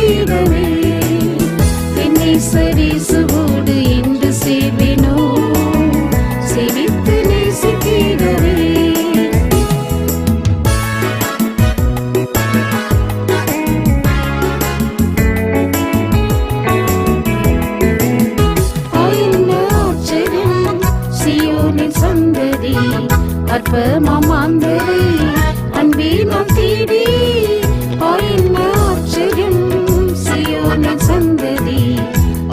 நேசித்திடவே என்னை சரிசுவோடு என்று சேவினோ சேவித்து நேசித்திடவே சந்ததி அற்பமாந்தரை அன்பினம் தேடி ஆச்சரியம் சியோனின் சந்ததி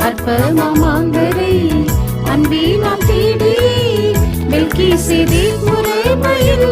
அற்பமாந்தரை அன்பினம் தேடி மெல்கிசேதேக் முறைமையில்